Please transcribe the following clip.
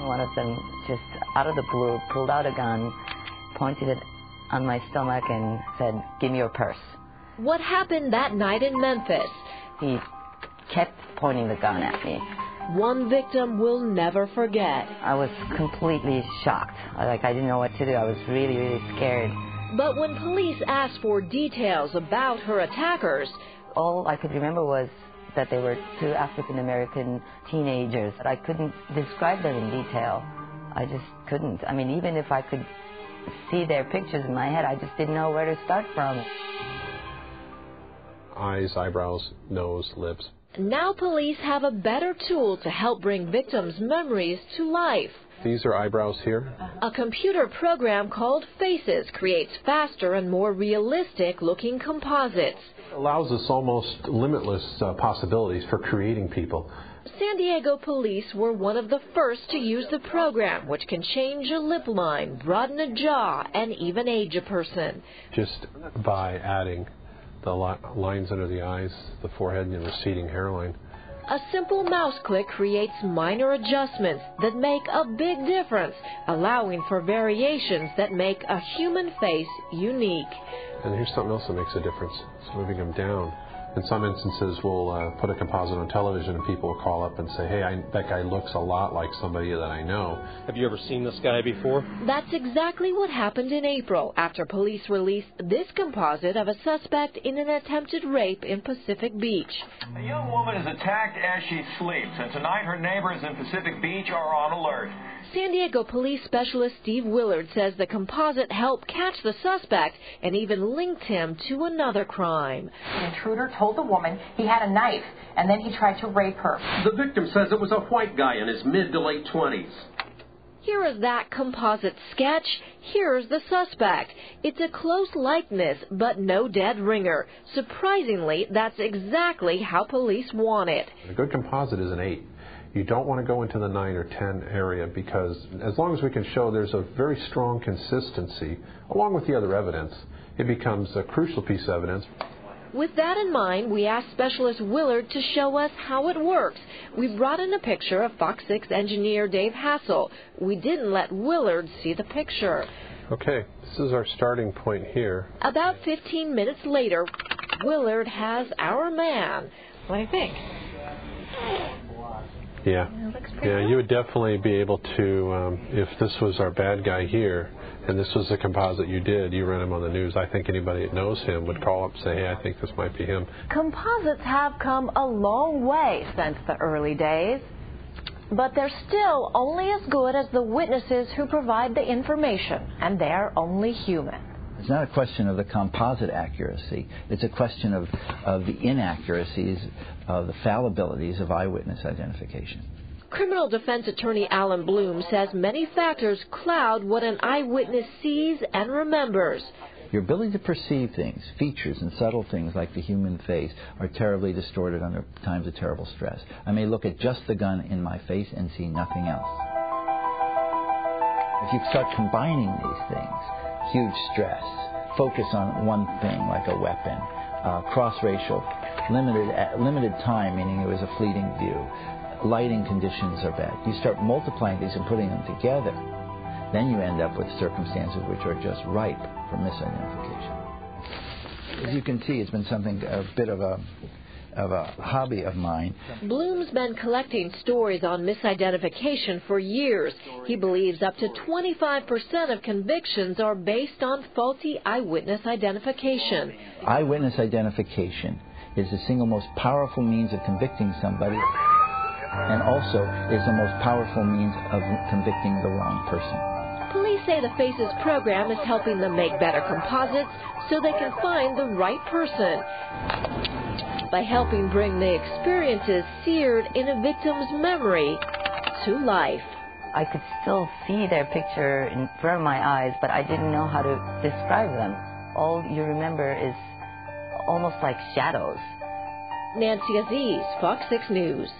one of them just out of the blue pulled out a gun, pointed it on my stomach and said, "Give me your purse." What happened that night in Memphis? He kept pointing the gun at me. One victim will never forget. I was completely shocked. I didn't know what to do. I was really, really scared. But when police asked for details about her attackers, all I could remember was that they were two African-American teenagers. I couldn't describe them in detail. I just couldn't. I mean, even if I could see their pictures in my head, I just didn't know where to start from. Eyes, eyebrows, nose, lips. Now police have a better tool to help bring victims' memories to life. These are eyebrows here. A computer program called Faces creates faster and more realistic-looking composites. It allows us almost limitless possibilities for creating people. San Diego police were one of the first to use the program, which can change a lip line, broaden a jaw, and even age a person. Just by adding the lines under the eyes, the forehead, and the receding hairline. A simple mouse click creates minor adjustments that make a big difference, allowing for variations that make a human face unique. And here's something else that makes a difference. It's moving them down. In some instances, we'll put a composite on television and people will call up and say, "Hey, that guy looks a lot like somebody that I know." Have you ever seen this guy before? That's exactly what happened in April after police released this composite of a suspect in an attempted rape in Pacific Beach. A young woman is attacked as she sleeps, and tonight her neighbors in Pacific Beach are on alert. San Diego police specialist Steve Willard says the composite helped catch the suspect and even linked him to another crime. The intruder told the woman he had a knife, and then he tried to rape her. The victim says it was a white guy in his mid to late 20s. Here is that composite sketch. Here's the suspect. It's a close likeness, but no dead ringer. Surprisingly, that's exactly how police want it. A good composite is an 8. You don't want to go into the 9 or 10 area because as long as we can show there's a very strong consistency, along with the other evidence, it becomes a crucial piece of evidence. With that in mind, we asked Specialist Willard to show us how it works. We brought in a picture of Fox 6 engineer Dave Hassel. We didn't let Willard see the picture. Okay, this is our starting point here. About 15 minutes later, Willard has our man. What do you think? Yeah, you would definitely be able to, if this was our bad guy here, and this was the composite you ran him on the news, I think anybody that knows him would call up and say, "Hey, I think this might be him." Composites have come a long way since the early days, but they're still only as good as the witnesses who provide the information, and they're only human. It's not a question of the composite accuracy. It's a question of the inaccuracies, of the fallibilities of eyewitness identification. Criminal defense attorney Alan Bloom says many factors cloud what an eyewitness sees and remembers. Your ability to perceive things, features and subtle things like the human face, are terribly distorted under times of terrible stress. I may look at just the gun in my face and see nothing else. If you start combining these things, huge stress, focus on one thing like a weapon, cross-racial, limited time, meaning it was a fleeting view, lighting conditions are bad. You start multiplying these and putting them together, then you end up with circumstances which are just ripe for misidentification. As you can see, it's been a bit of a hobby of mine. Bloom's been collecting stories on misidentification for years. He believes up to 25% of convictions are based on faulty eyewitness identification. Eyewitness identification is the single most powerful means of convicting somebody, and also is the most powerful means of convicting the wrong person. Police say the Faces program is helping them make better composites so they can find the right person, by helping bring the experiences seared in a victim's memory to life. I could still see their picture in front of my eyes, but I didn't know how to describe them. All you remember is almost like shadows. Nancy Aziz, Fox 6 News.